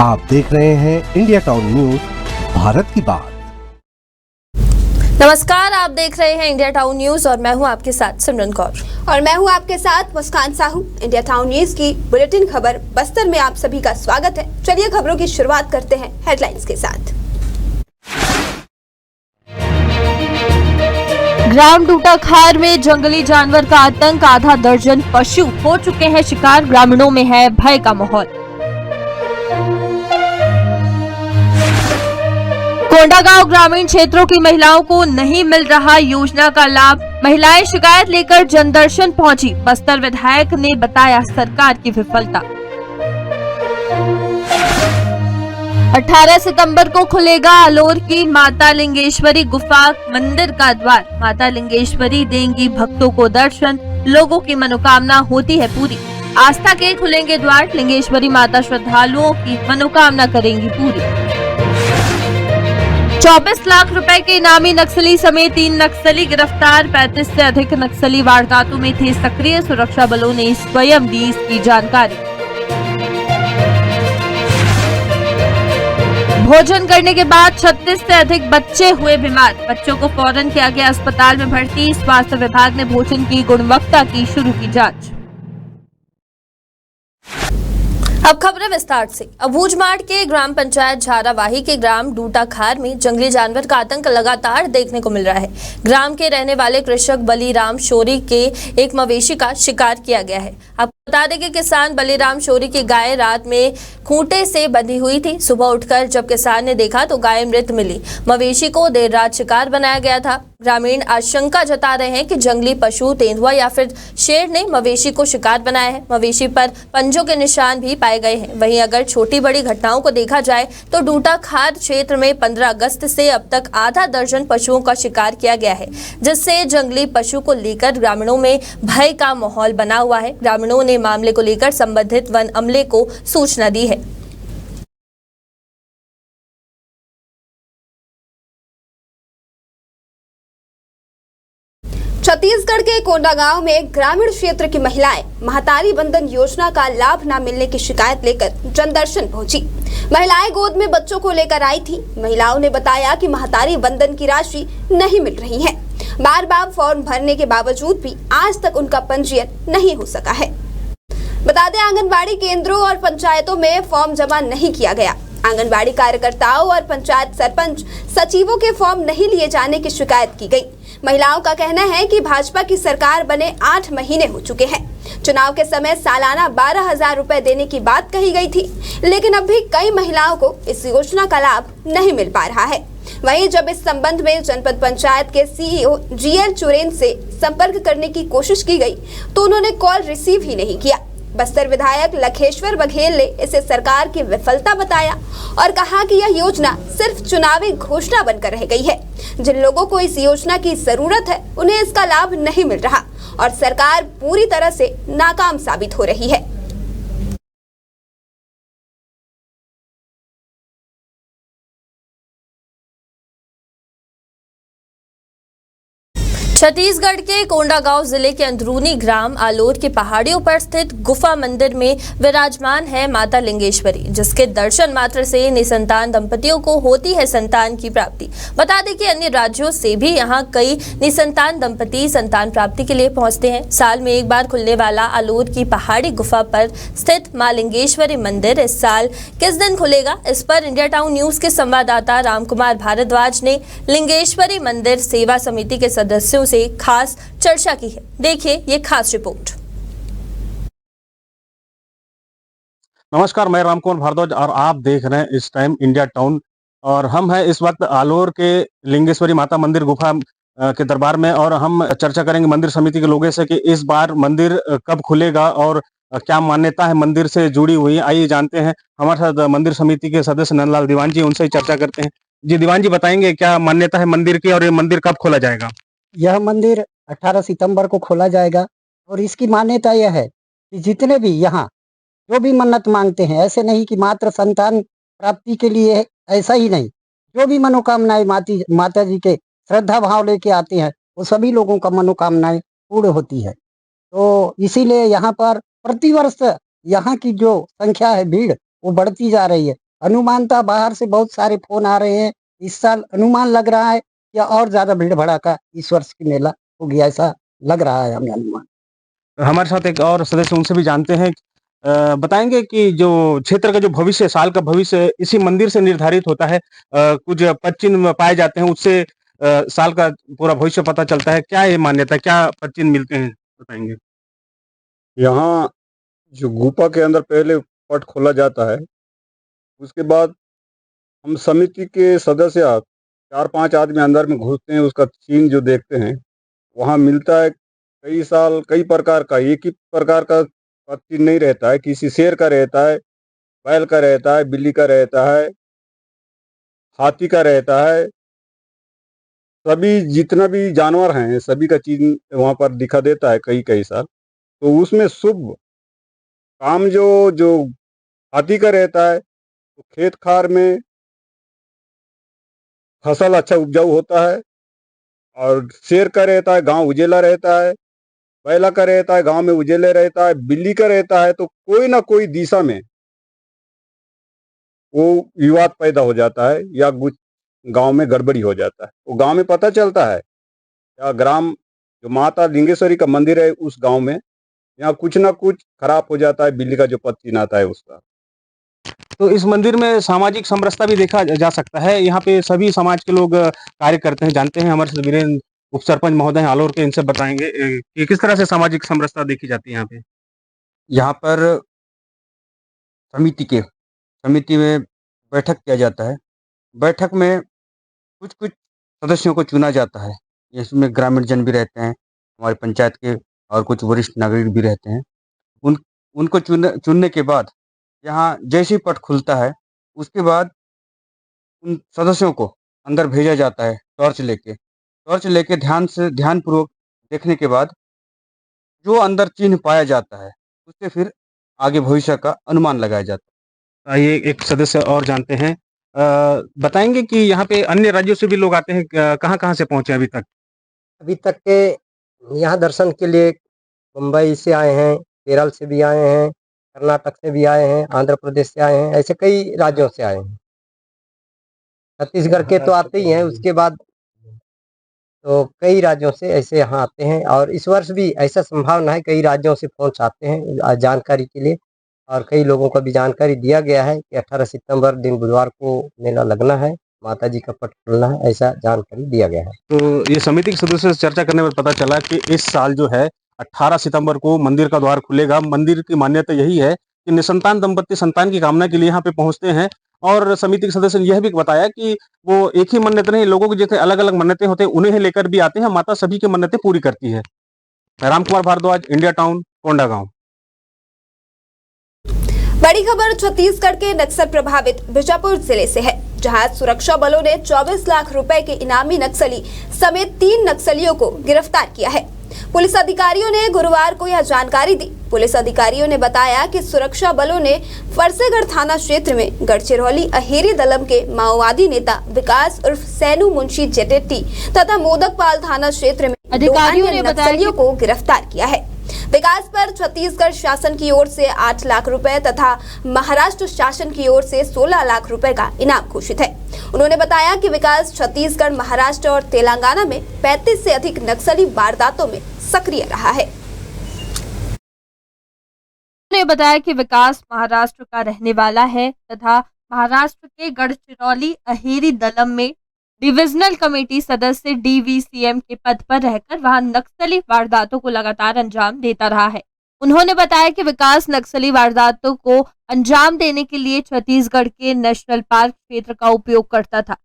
आप देख रहे हैं इंडिया टाउन न्यूज, भारत की बात। नमस्कार, आप देख रहे हैं इंडिया टाउन न्यूज और मैं हूं आपके साथ सिमरन कौर और मैं हूं आपके साथ मुस्कान साहू। इंडिया टाउन न्यूज की बुलेटिन खबर बस्तर में आप सभी का स्वागत है। चलिए खबरों की शुरुआत करते हैं हेडलाइंस के साथ। ग्राम डूटाखार में जंगली जानवर का आतंक, आधा दर्जन पशु हो चुके हैं शिकार, ग्रामीणों में है भय का माहौल। कोंडागांव ग्रामीण क्षेत्रों की महिलाओं को नहीं मिल रहा योजना का लाभ, महिलाएं शिकायत लेकर जनदर्शन पहुंची, बस्तर विधायक ने बताया सरकार की विफलता। 18 सितंबर को खुलेगा अलोर की माता लिंगेश्वरी गुफा मंदिर का द्वार, माता लिंगेश्वरी देंगी भक्तों को दर्शन, लोगों की मनोकामना होती है पूरी। आस्था के खुलेंगे द्वार, लिंगेश्वरी माता श्रद्धालुओं की मनोकामना करेंगी पूरी। 24 लाख रुपए के इनामी नक्सली समेत 3 नक्सली गिरफ्तार, 35 से अधिक नक्सली वारदातों में थे सक्रिय, सुरक्षा बलों ने स्वयं दी इसकी जानकारी। भोजन करने के बाद 36 से अधिक बच्चे हुए बीमार, बच्चों को फौरन किया गया अस्पताल में भर्ती, स्वास्थ्य विभाग ने भोजन की गुणवत्ता की शुरू की जांच। अब खबरें विस्तार से। अबूझमाड़ के ग्राम पंचायत झारावाही के ग्राम डूटाखार में जंगली जानवर का आतंक लगातार देखने को मिल रहा है। ग्राम के रहने वाले कृषक बलीराम शोरी के एक मवेशी का शिकार किया गया है। आपको बता दें कि किसान बलीराम शोरी की गाय रात में खूंटे से बंधी हुई थी। सुबह उठकर जब किसान ने देखा तो गाय मृत मिली। मवेशी को देर रात शिकार बनाया गया था। ग्रामीण आशंका जता रहे हैं कि जंगली पशु, तेंदुआ या फिर शेर ने मवेशी को शिकार बनाया है। मवेशी पर पंजों के निशान भी पाए गए हैं। वहीं अगर छोटी बड़ी घटनाओं को देखा जाए तो डूटाखार क्षेत्र में 15 अगस्त से अब तक आधा दर्जन पशुओं का शिकार किया गया है, जिससे जंगली पशु को लेकर ग्रामीणों में भय का माहौल बना हुआ है। ग्रामीणों ने मामले को लेकर संबंधित वन अमले को सूचना दी है। छत्तीसगढ़ के कोंडागांव में ग्रामीण क्षेत्र की महिलाएं महतारी बंधन योजना का लाभ न मिलने की शिकायत लेकर जनदर्शन पहुंची। महिलाएं गोद में बच्चों को लेकर आई थी। महिलाओं ने बताया कि महतारी बंधन की राशि नहीं मिल रही है। बार बार फॉर्म भरने के बावजूद भी आज तक उनका पंजीयन नहीं हो सका है। बता दें, आंगनबाड़ी केंद्रों और पंचायतों में फॉर्म जमा नहीं किया गया। आंगनबाड़ी कार्यकर्ताओं और पंचायत सरपंच सचिवों के फॉर्म नहीं लिए जाने की शिकायत की गई। महिलाओं का कहना है कि भाजपा की सरकार बने 8 महीने हो चुके हैं। चुनाव के समय सालाना 12,000 रुपए देने की बात कही गई थी, लेकिन अब भी कई महिलाओं को इस योजना का लाभ नहीं मिल पा रहा है। वहीं जब इस संबंध में जनपद पंचायत के सीईओ जीएल चुरेन से संपर्क करने की कोशिश की गई तो उन्होंने कॉल रिसीव ही नहीं किया। बस्तर विधायक लखेश्वर बघेल ने इसे सरकार की विफलता बताया और कहा कि यह योजना सिर्फ चुनावी घोषणा बनकर रह गई है। जिन लोगों को इस योजना की जरूरत है उन्हें इसका लाभ नहीं मिल रहा और सरकार पूरी तरह से नाकाम साबित हो रही है। छत्तीसगढ़ के कोंडागांव जिले के अंदरूनी ग्राम आलोर की पहाड़ियों पर स्थित गुफा मंदिर में विराजमान है माता लिंगेश्वरी, जिसके दर्शन मात्र से निसंतान दंपतियों को होती है संतान की प्राप्ति। बता दें कि अन्य राज्यों से भी यहां कई निसंतान दंपति संतान प्राप्ति के लिए पहुंचते हैं। साल में एक बार खुलने वाला आलोर की पहाड़ी गुफा पर स्थित मां लिंगेश्वरी मंदिर इस साल किस दिन खुलेगा, इस पर इंडिया टाउन न्यूज के संवाददाता रामकुमार भारद्वाज ने लिंगेश्वरी मंदिर सेवा समिति के सदस्यों से खास चर्चा की है। देखिए ये खास रिपोर्ट। नमस्कार, मैं रामकुमार भारद्वाज और आप देख रहे हैं इस टाइम इंडिया टाउन और हम हैं इस वक्त आलोर के लिंगेश्वरी माता मंदिर गुफा के दरबार में और हम चर्चा करेंगे मंदिर समिति के लोगों से कि इस बार मंदिर कब खुलेगा और क्या मान्यता है मंदिर से जुड़ी हुई। आइए जानते हैं, हमारे साथ मंदिर समिति के सदस्य नंदलाल दीवान जी, उनसे ही चर्चा करते हैं। जी दीवान जी, बताएंगे क्या मान्यता है मंदिर की और ये मंदिर कब खोला जाएगा? यह मंदिर 18 सितंबर को खोला जाएगा और इसकी मान्यता यह है कि जितने भी यहाँ जो भी मन्नत मांगते हैं, ऐसे नहीं कि मात्र संतान प्राप्ति के लिए, ऐसा ही नहीं, जो भी मनोकामनाएं माता जी के श्रद्धा भाव लेके आते हैं वो सभी लोगों का मनोकामनाएं पूर्ण होती है। तो इसीलिए यहाँ पर प्रतिवर्ष यहाँ की जो संख्या है, भीड़, वो बढ़ती जा रही है। अनुमानता बाहर से बहुत सारे फोन आ रहे हैं। इस साल अनुमान लग रहा है या और ज्यादा भीड़ भड़ाका इस वर्ष की मेला हो गया, ऐसा लग रहा है हमें अनुमान। हमारे साथ एक और सदस्य, उनसे भी जानते हैं। बताएंगे कि जो क्षेत्र का जो भविष्य, साल का भविष्य इसी मंदिर से निर्धारित होता है। कुछ पद चिन्ह पाए जाते हैं, उससे साल का पूरा भविष्य पता चलता है। क्या ये मान्यता, क्या पद चिन्ह मिलते हैं, बताएंगे? यहाँ जो गुफा के अंदर पहले पट खोला जाता है, उसके बाद हम समिति के सदस्य 4-5 आदमी अंदर में घुसते हैं, उसका चिन्ह जो देखते हैं, वहाँ मिलता है। कई साल कई प्रकार का, एक ही प्रकार का पद चिन्ह नहीं रहता है। किसी शेर का रहता है, बैल का रहता है, बिल्ली का रहता है, हाथी का रहता है। सभी जितना भी जानवर हैं, सभी का चिन्ह वहाँ पर दिखा देता है कई साल। तो उसमें शुभ काम जो हाथी का रहता है, तो खेत खार में फसल अच्छा उपजाऊ होता है। और शेर का रहता है, गांव उजेला रहता है। बैला का रहता है, गांव में उजेले रहता है। बिल्ली का रहता है तो कोई ना कोई दिशा में वो विवाद पैदा हो जाता है या कुछ गांव में गड़बड़ी हो जाता है। वो गांव में पता चलता है या ग्राम जो माता लिंगेश्वरी का मंदिर है उस गांव में, यहाँ कुछ ना कुछ खराब हो जाता है। बिल्ली का जो पद चिन्ह आता है उसका। तो इस मंदिर में सामाजिक समरसता भी देखा जा सकता है। यहाँ पे सभी समाज के लोग कार्य करते हैं। जानते हैं हमारे साथ वीरेंद्र उप सरपंच महोदय हैं आलोर के, इनसे बताएंगे कि किस तरह से सामाजिक समरसता देखी जाती है यहाँ पे। यहाँ पर समिति में बैठक किया जाता है। बैठक में कुछ सदस्यों को चुना जाता है। इसमें ग्रामीण जन भी रहते हैं, हमारी पंचायत के, और कुछ वरिष्ठ नागरिक भी रहते हैं। उनको चुनने के बाद यहाँ जैसे ही पट खुलता है, उसके बाद उन सदस्यों को अंदर भेजा जाता है टॉर्च लेके ध्यानपूर्वक देखने के बाद जो अंदर चिन्ह पाया जाता है, उससे फिर आगे भविष्य का अनुमान लगाया जाता है। आइए एक सदस्य और जानते हैं। बताएंगे कि यहाँ पे अन्य राज्यों से भी लोग आते हैं, कहाँ से पहुंचे अभी तक? अभी तक के यहाँ दर्शन के लिए मुंबई से आए हैं, केरल से भी आए हैं, कर्नाटक से भी आए हैं, आंध्र प्रदेश से आए हैं, ऐसे कई राज्यों से आए हैं। छत्तीसगढ़ के तो आते ही हैं, उसके बाद तो कई राज्यों से ऐसे यहाँ आते हैं। और इस वर्ष भी ऐसा संभावना है कई राज्यों से फोन आते हैं जानकारी के लिए। और कई लोगों को भी जानकारी दिया गया है कि 18 सितंबर दिन बुधवार को मेला लगना है, माता जी का पट खुलना है, ऐसा जानकारी दिया गया है। तो ये समिति के सदस्य से चर्चा करने में पता चला कि इस साल जो है 18 सितंबर को मंदिर का द्वार खुलेगा। मंदिर की मान्यता यही है कि निसंतान दंपत्ति संतान की कामना के लिए यहाँ पे पहुंचते हैं। और समिति के सदस्य ने यह भी बताया कि वो एक ही मन्नत नहीं, लोगों की जैसे अलग अलग मन्नतें होते हैं उन्हें लेकर भी आते हैं। माता सभी की मन्नतें पूरी करती है। Ram Kumar Bhardwaj, India town, Kondagaon. बड़ी खबर छत्तीसगढ़ के नक्सल प्रभावित बीजापुर जिले से है, जहां सुरक्षा बलों ने 24 लाख रुपए के इनामी नक्सली समेत 3 नक्सलियों को गिरफ्तार किया है। पुलिस अधिकारियों ने गुरुवार को यह जानकारी दी। पुलिस अधिकारियों ने बताया कि सुरक्षा बलों ने फरसेगढ़ थाना क्षेत्र में गढ़चिरौली अहेरी दलम के माओवादी नेता विकास उर्फ सैनू मुंशी जेटेट्टी तथा मोदकपाल थाना क्षेत्र में अधिकारियों ने नक्सलियों को गिरफ्तार किया है। विकास पर छत्तीसगढ़ शासन की ओर से 8 लाख रुपए तथा महाराष्ट्र शासन की ओर से 16 लाख रुपए का इनाम घोषित है। उन्होंने बताया कि विकास छत्तीसगढ़, महाराष्ट्र और तेलंगाना में 35 से अधिक नक्सली वारदातों में सक्रिय रहा है। उन्होंने बताया कि विकास महाराष्ट्र का रहने वाला है तथा महाराष्ट्र के गढ़चिरौली अहेरी दलम में डिविजनल कमेटी सदस्य DVCM के पद पर रहकर वहां नक्सली वारदातों को लगातार अंजाम देता रहा है। उन्होंने बताया कि विकास नक्सली वारदातों को अंजाम देने के लिए छत्तीसगढ़ के नेशनल पार्क क्षेत्र का उपयोग करता था,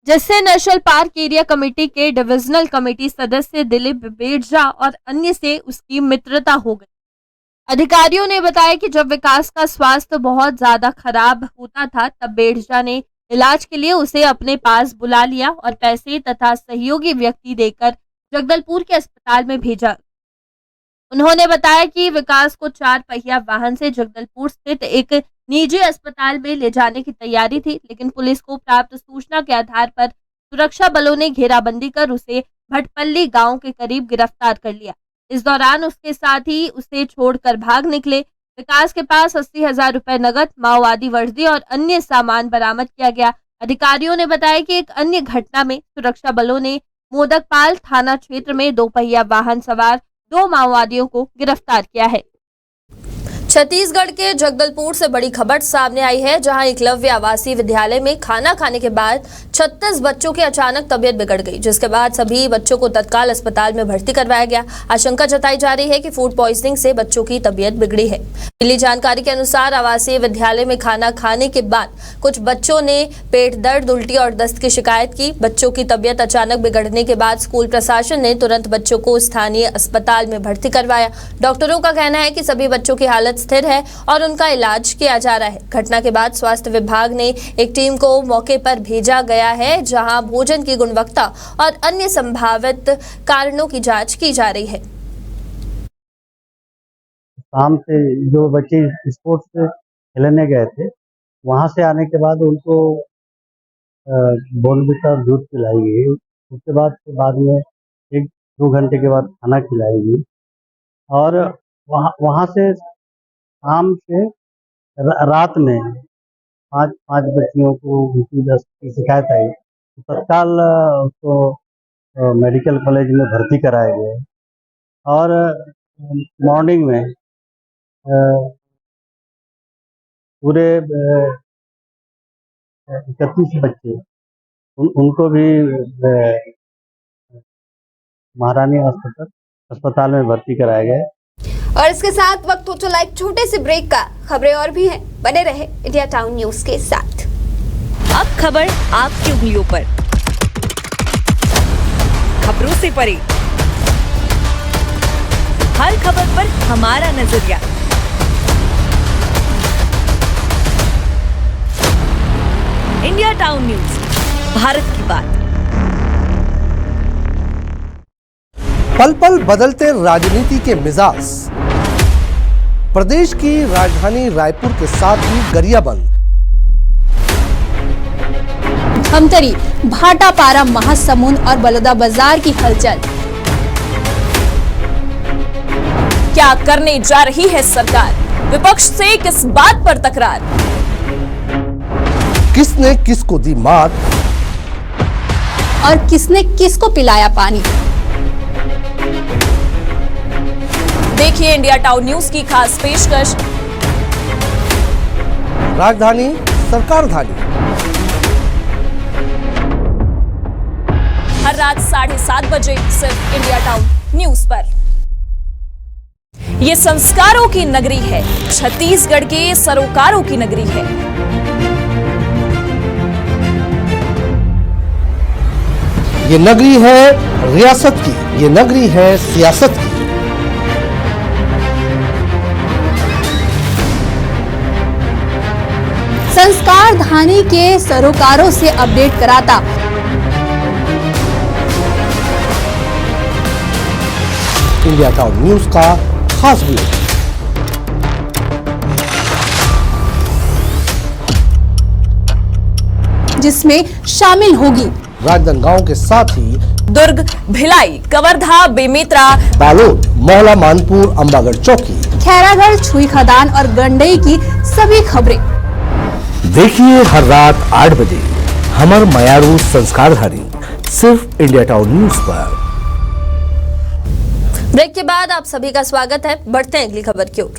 जिससे नेशनल पार्क एरिया कमेटी के डिविजनल कमेटी सदस्य दिलीप बेड़जा और अन्य से उसकी मित्रता हो गई। अधिकारियों ने बताया कि जब विकास का स्वास्थ्य बहुत ज्यादा खराब होता था, तब बेड़जा ने इलाज के लिए उसे अपने पास बुला लिया और पैसे तथा सहयोगी व्यक्ति देकर जगदलपुर के अस्पताल में भेजा। उन्होंने बताया कि विकास को 4 पहिया वाहन से जगदलपुर स्थित एक निजी अस्पताल में ले जाने की तैयारी थी, लेकिन पुलिस को प्राप्त सूचना के आधार पर सुरक्षा बलों ने घेराबंदी कर उसे भटपल्ली गांव के करीब गिरफ्तार कर लिया। इस दौरान उसके साथ ही उसे छोड़कर भाग निकले। विकास के पास 80,000 रुपए नगद, माओवादी वर्दी और अन्य सामान बरामद किया गया। अधिकारियों ने बताया कि एक अन्य घटना में सुरक्षा बलों ने मोदकपाल थाना क्षेत्र में 2 पहिया वाहन सवार 2 माओवादियों को गिरफ्तार किया है। छत्तीसगढ़ के जगदलपुर से बड़ी खबर सामने आई है, जहां एकलव्य आवासीय विद्यालय में खाना खाने के बाद 36 बच्चों की अचानक तबीयत बिगड़ गई, जिसके बाद सभी बच्चों को तत्काल अस्पताल में भर्ती करवाया गया। आशंका जताई जा रही है कि फूड पॉइजनिंग से बच्चों की तबीयत बिगड़ी है। मिली जानकारी के अनुसार आवासीय विद्यालय में खाना खाने के बाद कुछ बच्चों ने पेट दर्द, उल्टी और दस्त की शिकायत की। बच्चों की तबीयत अचानक बिगड़ने के बाद स्कूल प्रशासन ने तुरंत बच्चों को स्थानीय अस्पताल में भर्ती करवाया। डॉक्टरों का कहना है कि सभी बच्चों की हालत स्थिर है और उनका इलाज किया जा रहा है। घटना के बाद स्वास्थ्य विभाग ने एक टीम को मौके पर भेजा गया है, जहां भोजन की गुणवत्ता और अन्य संभावित कारणों की जांच की जा रही है। शाम से जो बच्चे स्पोर्ट्स खेलने गए थे, वहां से आने के बाद उनको बॉर्नविटा और दूध पिलाई गई। उसके बाद में 1-2 घंटे के बाद खाना खिलाई गई और वहाँ से शाम से रात में 5 बच्चियों को उल्टी दस्त की शिकायत आई, तो तत्काल उसको मेडिकल कॉलेज में भर्ती कराया गया और मॉर्निंग में पूरे 31 बच्चे उनको भी महारानी अस्पताल में भर्ती कराया गया। और इसके साथ वक्त हो चला एक छोटे से ब्रेक का। खबरें और भी हैं, बने रहे इंडिया टाउन न्यूज के साथ। अब खबर आपकी उंगलियों पर, खबरों से परे, हर खबर पर हमारा नजरिया। इंडिया टाउन न्यूज, भारत की बात। पल पल बदलते राजनीति के मिजाज, प्रदेश की राजधानी रायपुर के साथ ही गरियाबंद, धमतरी, भाटापारा, महासमुंद और बलौदा बाजार की हलचल। क्या करने जा रही है सरकार? विपक्ष से किस बात पर तकरार? किसने किसको दी मात और किसने किसको पिलाया पानी? देखिए इंडिया टाउन न्यूज की खास पेशकश, राजधानी सरकार धानी, हर रात 7:30 बजे सिर्फ इंडिया टाउन न्यूज पर। ये संस्कारों की नगरी है, छत्तीसगढ़ के सरोकारों की नगरी है। ये नगरी है रियासत की, ये नगरी है सियासत की। संस्कार धानी के सरोकारों से अपडेट कराता इंडिया टाउन न्यूज का खास ब्यूरो। जिसमें शामिल होगी राजनांदगांव के साथ ही दुर्ग, भिलाई, कवर्धा, बेमेतरा, बालोद, मोहला, मानपुर, अंबागढ़ चौकी, खैरागढ़, छुई खदान और गंडई की सभी खबरें। देखिए हर रात 8 बजे हमर मयारू संस्कारधारी सिर्फ इंडिया टाउन न्यूज पर। ब्रेक के बाद आप सभी का स्वागत है। बढ़ते हैं अगली खबर की ओर।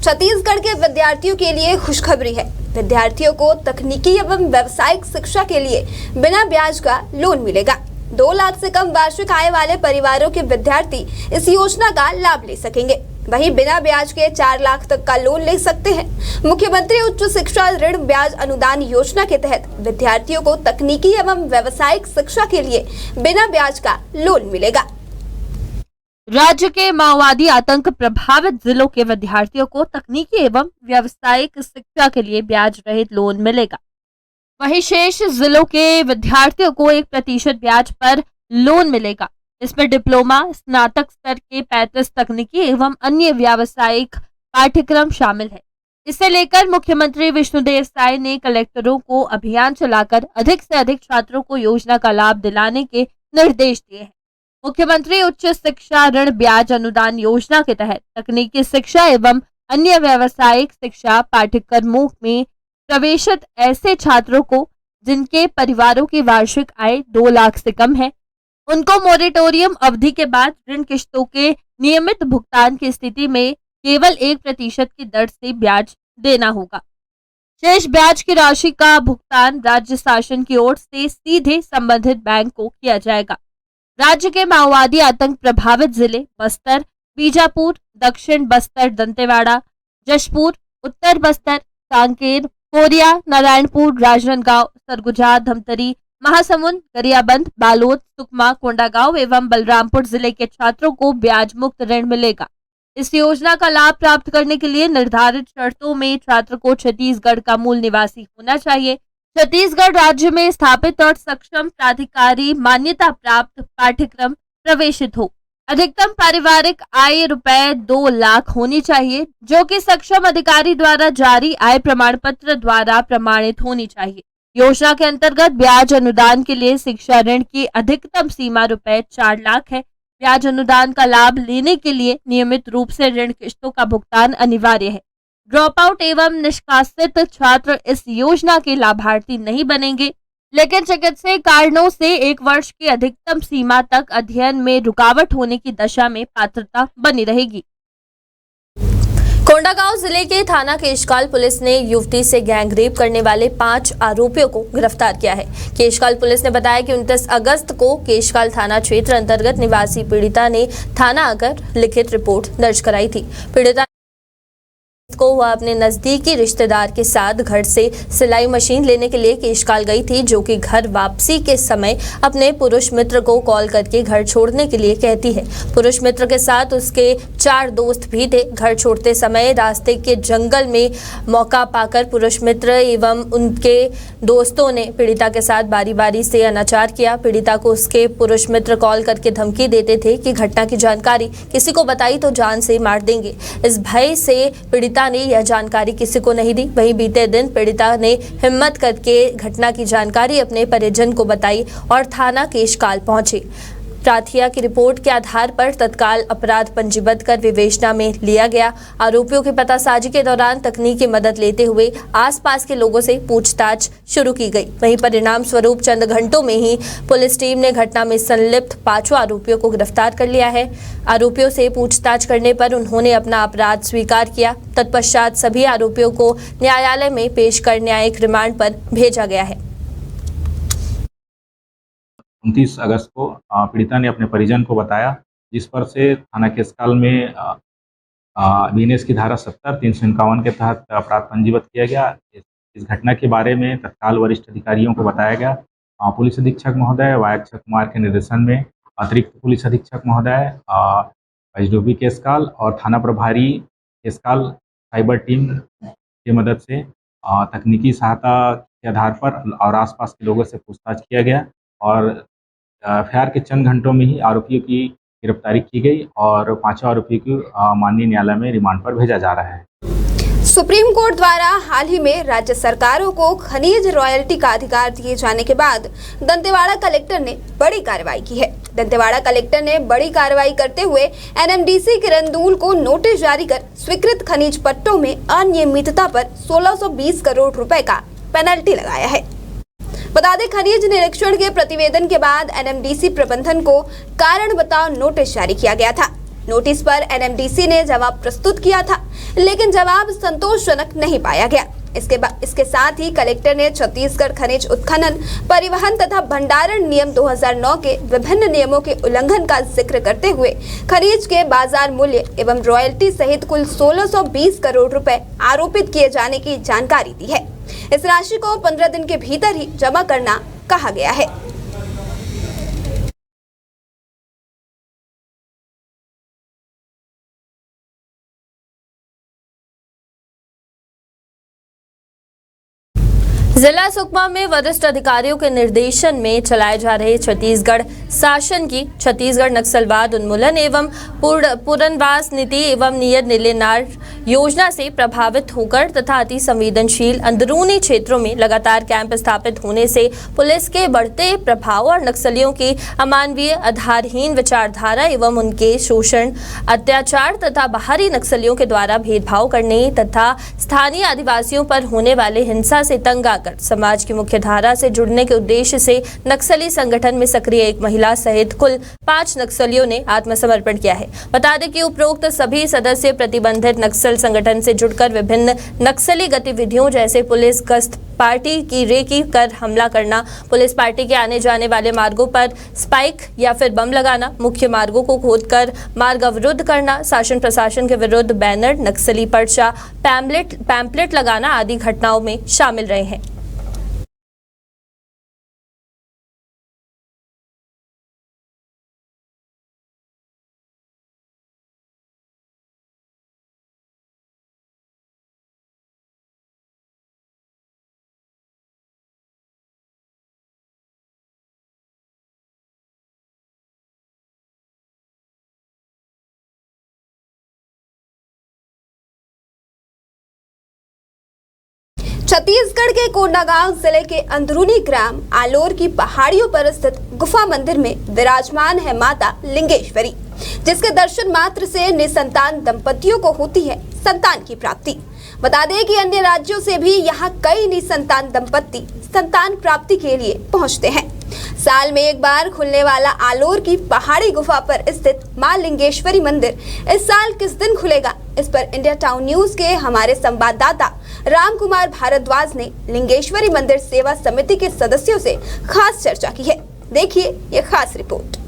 छत्तीसगढ़ के विद्यार्थियों के लिए खुशखबरी है। विद्यार्थियों को तकनीकी एवं व्यावसायिक शिक्षा के लिए बिना ब्याज का लोन मिलेगा। 2 लाख से कम वार्षिक आय वाले परिवारों के विद्यार्थी इस योजना का लाभ ले सकेंगे। वहीं बिना ब्याज के 4 लाख तक का लोन ले सकते हैं। मुख्यमंत्री उच्च शिक्षा ऋण ब्याज अनुदान योजना के तहत विद्यार्थियों को तकनीकी एवं व्यावसायिक शिक्षा के लिए बिना ब्याज का लोन मिलेगा। राज्य के माओवादी आतंक प्रभावित जिलों के विद्यार्थियों को तकनीकी एवं व्यावसायिक शिक्षा के लिए ब्याज रहित लोन मिलेगा। वहीं शेष जिलों के विद्यार्थियों को 1% ब्याज पर लोन मिलेगा। इसमें डिप्लोमा, स्नातक स्तर के 35 तकनीकी एवं अन्य व्यावसायिक पाठ्यक्रम शामिल है। इसे लेकर मुख्यमंत्री विष्णुदेव साय ने कलेक्टरों को अभियान चलाकर अधिक से अधिक छात्रों को योजना का लाभ दिलाने के निर्देश दिए हैं। मुख्यमंत्री उच्च शिक्षा ऋण ब्याज अनुदान योजना के तहत तकनीकी शिक्षा एवं अन्य व्यावसायिक शिक्षा पाठ्यक्रमों में प्रवेशित ऐसे छात्रों को जिनके परिवारों की वार्षिक आय 2 लाख से कम है, उनको मोरेटोरियम अवधि के बाद ऋण किश्तों के नियमित भुगतान की स्थिति में केवल 1% की दर से ब्याज देना होगा। शेष ब्याज की राशि का भुगतान राज्य शासन की ओर से सीधे संबंधित बैंक को किया जाएगा। राज्य के माओवादी आतंक प्रभावित जिले बस्तर, बीजापुर, दक्षिण बस्तर, दंतेवाड़ा, जशपुर, उत्तर बस्तर, कांकेर, कोरिया, नारायणपुर, राजनांदगांव, सरगुजा, धमतरी, महासमुंद, गरियाबंद, बालोद, सुकमा, कोंडागांव एवं बलरामपुर जिले के छात्रों को ब्याज मुक्त ऋण मिलेगा। इस योजना का लाभ प्राप्त करने के लिए निर्धारित शर्तों में छात्र को छत्तीसगढ़ का मूल निवासी होना चाहिए, छत्तीसगढ़ राज्य में स्थापित और सक्षम प्राधिकारी मान्यता प्राप्त पाठ्यक्रम प्रवेशित हो, अधिकतम पारिवारिक आय रुपए 2 लाख होनी चाहिए, जो कि सक्षम अधिकारी द्वारा जारी आय प्रमाण पत्र द्वारा प्रमाणित होनी चाहिए। योजना के अंतर्गत ब्याज अनुदान के लिए शिक्षा ऋण की अधिकतम सीमा रुपए 4 लाख है। ब्याज अनुदान का लाभ लेने के लिए नियमित रूप से ऋण किश्तों का भुगतान अनिवार्य है। ड्रॉप आउट एवं निष्कासित छात्र इस योजना के लाभार्थी नहीं बनेंगे, लेकिन चिकित्सीय कारणों से 1 वर्ष की अधिकतम सीमा तक अध्ययन में रुकावट होने की दशा में पात्रता बनी रहेगी। कोंडागांव जिले के थाना केशकाल पुलिस ने युवती से गैंगरेप करने वाले 5 आरोपियों को गिरफ्तार किया है। केशकाल पुलिस ने बताया कि 29 अगस्त को केशकाल थाना क्षेत्र अंतर्गत निवासी पीड़िता ने थाना आकर लिखित रिपोर्ट दर्ज कराई थी। पीड़िता को वह अपने नजदीकी रिश्तेदार के साथ घर से सिलाई मशीन लेने के लिए केशकाल गई थी, जो कि घर वापसी के समय अपने पुरुष मित्र को कॉल करके घर छोड़ने के लिए कहती है। पुरुष मित्र के साथ उसके 4 दोस्त भी थे। घर छोड़ते समय रास्ते के जंगल में मौका पाकर पुरुष मित्र एवं उनके दोस्तों ने पीड़िता के साथ बारी बारी से अनाचार किया। पीड़िता को उसके पुरुष मित्र कॉल करके धमकी देते थे कि घटना की जानकारी किसी को बताई तो जान से मार देंगे। इस भय से पीड़िता ने यह जानकारी किसी को नहीं दी। वहीं बीते दिन पीड़िता ने हिम्मत करके घटना की जानकारी अपने परिजन को बताई और थाना केशकाल पहुंची। प्राथिया की रिपोर्ट के आधार पर तत्काल अपराध पंजीबद्ध कर विवेचना में लिया गया। आरोपियों की पतासाजी के दौरान तकनीकी मदद लेते हुए आसपास के लोगों से पूछताछ शुरू की गई। वहीं परिणाम स्वरूप चंद घंटों में ही पुलिस टीम ने घटना में संलिप्त 5 आरोपियों को गिरफ्तार कर लिया है। आरोपियों से पूछताछ करने पर उन्होंने अपना अपराध स्वीकार किया। तत्पश्चात सभी आरोपियों को न्यायालय में पेश कर न्यायिक रिमांड पर भेजा गया है। 29 अगस्त को पीड़िता ने अपने परिजन को बताया, जिस पर से थाना केशकाल में बीएनएस की धारा 70 351 के तहत अपराध पंजीबद्ध किया गया। इस घटना के बारे में तत्काल वरिष्ठ अधिकारियों को बताया गया। पुलिस अधीक्षक महोदय वाय अक्षय कुमार के निर्देशन में अतिरिक्त पुलिस अधीक्षक महोदय एसडीओपी केशकाल और थाना प्रभारी केशकाल साइबर टीम की मदद से तकनीकी सहायता के आधार पर और आसपास के लोगों से पूछताछ किया गया और एफआईआर के चंद घंटों में ही आरोपियों की गिरफ्तारी की गई और 5 आरोपियों को माननीय न्यायालय में रिमांड पर भेजा जा रहा है। सुप्रीम कोर्ट द्वारा हाल ही में राज्य सरकारों को खनिज रॉयल्टी का अधिकार दिए जाने के बाद दंतेवाड़ा कलेक्टर ने बड़ी कार्रवाई की है। दंतेवाड़ा कलेक्टर ने बड़ी कार्रवाई करते हुए एनएमडीसी किरंदुल को नोटिस जारी कर स्वीकृत खनिज पट्टों में अनियमितता पर 1620 करोड़ रुपए का पेनल्टी लगाया है। बता दें, खनिज निरीक्षण के प्रतिवेदन के बाद एनएमडीसी प्रबंधन को कारण बताओ नोटिस जारी किया गया था। नोटिस पर एनएमडीसी ने जवाब प्रस्तुत किया था, लेकिन जवाब संतोषजनक नहीं पाया गया। इसके साथ ही कलेक्टर ने छत्तीसगढ़ खनिज उत्खनन, परिवहन तथा भंडारण नियम 2009 के विभिन्न नियमों के उल्लंघन का जिक्र करते हुए खनिज के बाजार मूल्य एवं रॉयल्टी सहित कुल 1620 करोड़ रुपए आरोपित किए जाने की जानकारी दी है। इस राशि को 15 दिन के भीतर ही जमा करना कहा गया है। जिला सुकमा में वरिष्ठ अधिकारियों के निर्देशन में चलाए जा रहे छत्तीसगढ़ शासन की छत्तीसगढ़ नक्सलवाद उन्मूलन एवं पुनर्वास नीति एवं नियत निलेनार योजना से प्रभावित होकर तथा अति संवेदनशील अंदरूनी क्षेत्रों में लगातार कैंप स्थापित होने से पुलिस के बढ़ते प्रभाव और नक्सलियों की अमानवीय आधारहीन विचारधारा एवं उनके शोषण अत्याचार तथा बाहरी नक्सलियों के द्वारा भेदभाव करने तथा स्थानीय आदिवासियों पर होने वाले हिंसा से तंग आकर समाज की मुख्य धारा से जुड़ने के उद्देश्य से नक्सली संगठन में सक्रिय एक महिला सहित कुल 5 नक्सलियों ने आत्मसमर्पण किया है। बता दें कि उपरोक्त सभी सदस्य प्रतिबंधित नक्सल संगठन से जुड़कर विभिन्न नक्सली गतिविधियों जैसे पुलिस गश्त पार्टी की रेकी कर हमला करना, पुलिस पार्टी के आने जाने वाले मार्गों पर स्पाइक या फिर बम लगाना, मुख्य मार्गों को खोदकर मार्ग अवरुद्ध करना, शासन प्रशासन के विरुद्ध बैनर, नक्सली पर्चा, पैम्पलेट लगाना आदि घटनाओं में शामिल रहे हैं। छत्तीसगढ़ के कोंडागांव जिले के अंदरूनी ग्राम आलोर की पहाड़ियों पर स्थित गुफा मंदिर में विराजमान है माता लिंगेश्वरी, जिसके दर्शन मात्र से निसंतान दंपतियों को होती है संतान की प्राप्ति। बता दें कि अन्य राज्यों से भी यहाँ कई निसंतान दंपति संतान प्राप्ति के लिए पहुँचते हैं। साल में एक बार खुलने वाला आलोर की पहाड़ी गुफा पर स्थित मां लिंगेश्वरी मंदिर इस साल किस दिन खुलेगा, इस पर इंडिया टाउन न्यूज के हमारे संवाददाता राम कुमार भारद्वाज ने लिंगेश्वरी मंदिर सेवा समिति के सदस्यों से खास चर्चा की है। देखिए ये खास रिपोर्ट।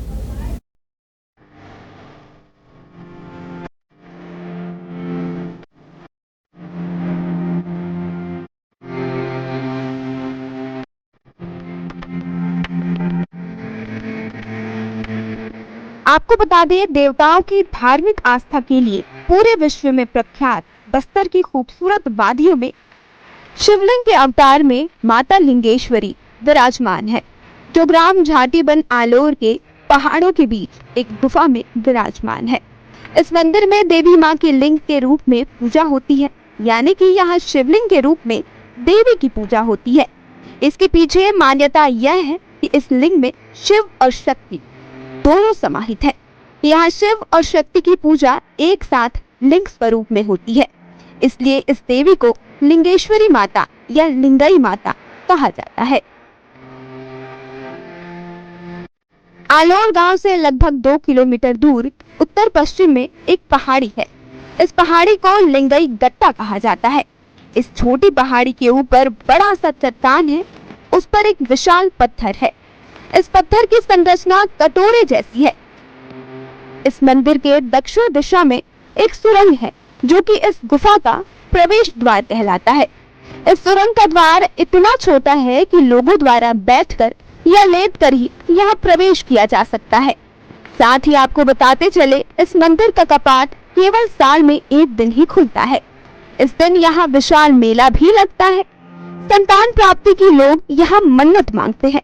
आपको बता दें, देवताओं की धार्मिक आस्था के लिए पूरे विश्व में प्रख्यात बस्तर की खूबसूरत वादियों में शिवलिंग के अवतार में माता लिंगेश्वरी विराजमान है, जो ग्राम झाटीबन आलोर के पहाड़ों के बीच एक गुफा में विराजमान है। इस मंदिर में देवी मां के लिंग के रूप में पूजा होती है, यानी कि यहाँ शिवलिंग के रूप में देवी की पूजा होती है। इसके पीछे मान्यता यह है कि इस लिंग में शिव और शक्ति दोनों समाहित है। यहाँ शिव और शक्ति की पूजा एक साथ लिंग स्वरूप में होती है, इसलिए इस देवी को लिंगेश्वरी माता या लिंगई माता कहा जाता है। आलोर गांव से लगभग 2 किलोमीटर दूर उत्तर पश्चिम में एक पहाड़ी है। इस पहाड़ी को लिंगई गट्टा कहा जाता है। इस छोटी पहाड़ी के ऊपर बड़ा सा चट्टान है, उस पर एक विशाल पत्थर है। इस पत्थर की संरचना कटोरे जैसी है। इस मंदिर के दक्षिण दिशा में एक सुरंग है, जो कि इस गुफा का प्रवेश द्वार कहलाता है। इस सुरंग का द्वार इतना छोटा है कि लोगों द्वारा बैठकर या लेटकर ही यहाँ प्रवेश किया जा सकता है। साथ ही आपको बताते चले, इस मंदिर का कपाट केवल साल में एक दिन ही खुलता है। इस दिन यहाँ विशाल मेला भी लगता है। संतान प्राप्ति की लोग यहाँ मन्नत मांगते हैं।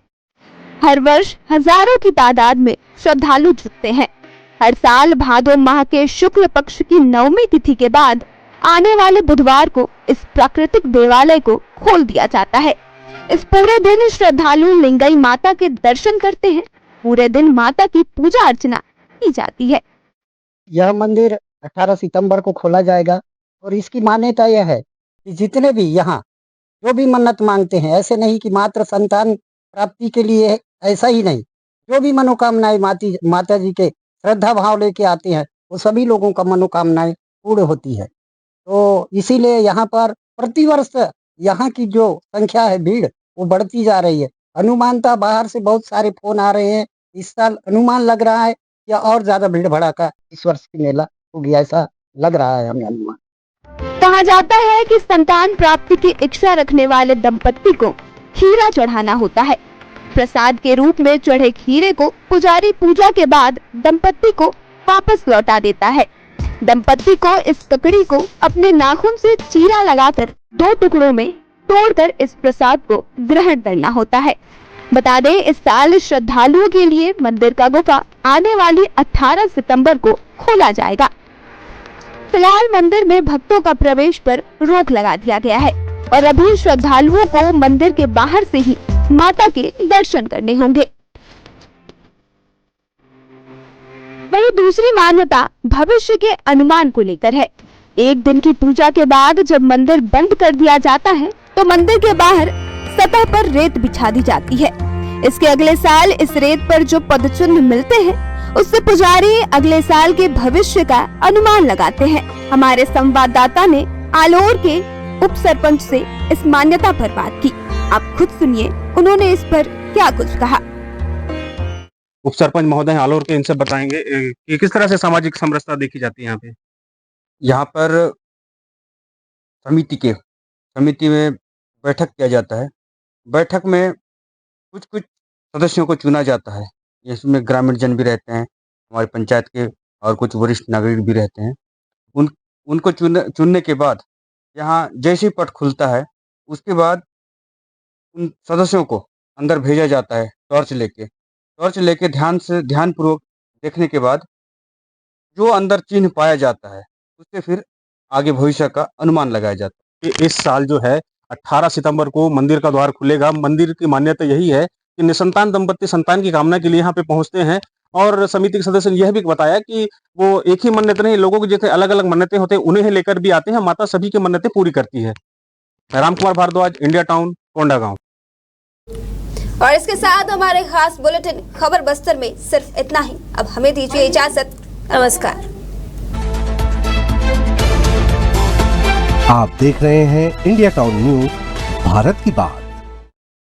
हर वर्ष हजारों की तादाद में श्रद्धालु जुटते हैं। हर साल भादो माह के शुक्ल पक्ष की 9वीं तिथि के बाद आने वाले बुधवार को इस प्राकृतिक देवालय को खोल दिया जाता है। इस पूरे दिन श्रद्धालु लिंगई माता के दर्शन करते हैं। पूरे दिन माता की पूजा अर्चना की जाती है। यह मंदिर 18 सितंबर को खोला जाएगा और इसकी मान्यता यह है कि जितने भी यहाँ जो भी मन्नत मांगते हैं, ऐसे नहीं कि मात्र संतान प्राप्ति के लिए, ऐसा ही नहीं, जो भी मनोकामनाएं माता जी के श्रद्धा भाव लेके आते हैं, वो सभी लोगों का मनोकामनाएं पूर्ण होती है। तो इसीलिए यहाँ पर प्रतिवर्ष यहाँ की जो संख्या है, भीड़, वो बढ़ती जा रही है। अनुमानता बाहर से बहुत सारे फोन आ रहे हैं। इस साल अनुमान लग रहा है कि और ज्यादा भीड़ भड़ाका इस वर्ष की मेला होगी, ऐसा लग रहा है हमें अनुमान। कहा जाता है कि संतान प्राप्ति की इच्छा रखने वाले दंपति को खीरा चढ़ाना होता है। प्रसाद के रूप में चढ़े खीरे को पुजारी पूजा के बाद दंपति को वापस लौटा देता है। दंपति को इस ककड़ी को अपने नाखून से चीरा लगाकर 2 टुकड़ों में तोड़कर इस प्रसाद को ग्रहण करना होता है। बता दें, इस साल श्रद्धालुओं के लिए मंदिर का गुफा आने वाली 18 सितंबर को खोला जाएगा। फिलहाल मंदिर में भक्तों का प्रवेश पर रोक लगा दिया गया है और अभी श्रद्धालुओं को मंदिर के बाहर से ही माता के दर्शन करने होंगे। वहीं दूसरी मान्यता भविष्य के अनुमान को लेकर है। एक दिन की पूजा के बाद जब मंदिर बंद कर दिया जाता है तो मंदिर के बाहर सतह पर रेत बिछा दी जाती है। इसके अगले साल इस रेत पर जो पदचिन्ह मिलते हैं उससे पुजारी अगले साल के भविष्य का अनुमान लगाते हैं। हमारे संवाददाता ने आलोर के उप सरपंच से इस मान्यता पर बात की। आप खुद सुनिए उन्होंने इस पर क्या कुछ कहा। उप सरपंच महोदय आलोर के, इनसे बताएंगे कि किस तरह से सामाजिक समरसता देखी जाती है यहाँ पे। यहाँ पर समिति में बैठक किया जाता है। बैठक में कुछ सदस्यों को चुना जाता है। इसमें ग्रामीण जन भी रहते हैं, हमारे पंचायत के और कुछ वरिष्ठ नागरिक भी रहते हैं। उनको चुनने के बाद यहाँ जैसे ही पट खुलता है उसके बाद उन सदस्यों को अंदर भेजा जाता है टॉर्च लेके ध्यानपूर्वक देखने के बाद जो अंदर चिन्ह पाया जाता है उससे फिर आगे भविष्य का अनुमान लगाया जाता है। इस साल जो है 18 सितंबर को मंदिर का द्वार खुलेगा। मंदिर की मान्यता यही है कि निसंतान दंपत्ति संतान की कामना के लिए यहाँ पे पहुंचते हैं और समिति के सदस्य ने यह भी बताया कि वो एक ही मन्नत नहीं, लोगों की जैसे अलग अलग मन्नतें होते हैं उन्हें लेकर भी आते हैं। माता सभी की मन्नतें पूरी करती है। Ramkumar Bhardwaj, India town, Kondagaon. और इसके साथ हमारे खास बुलेटिन खबर बस्तर में सिर्फ इतना ही। अब हमें दीजिए इजाजत। नमस्कार। आप देख रहे हैं इंडिया टाउन न्यूज, भारत की बात।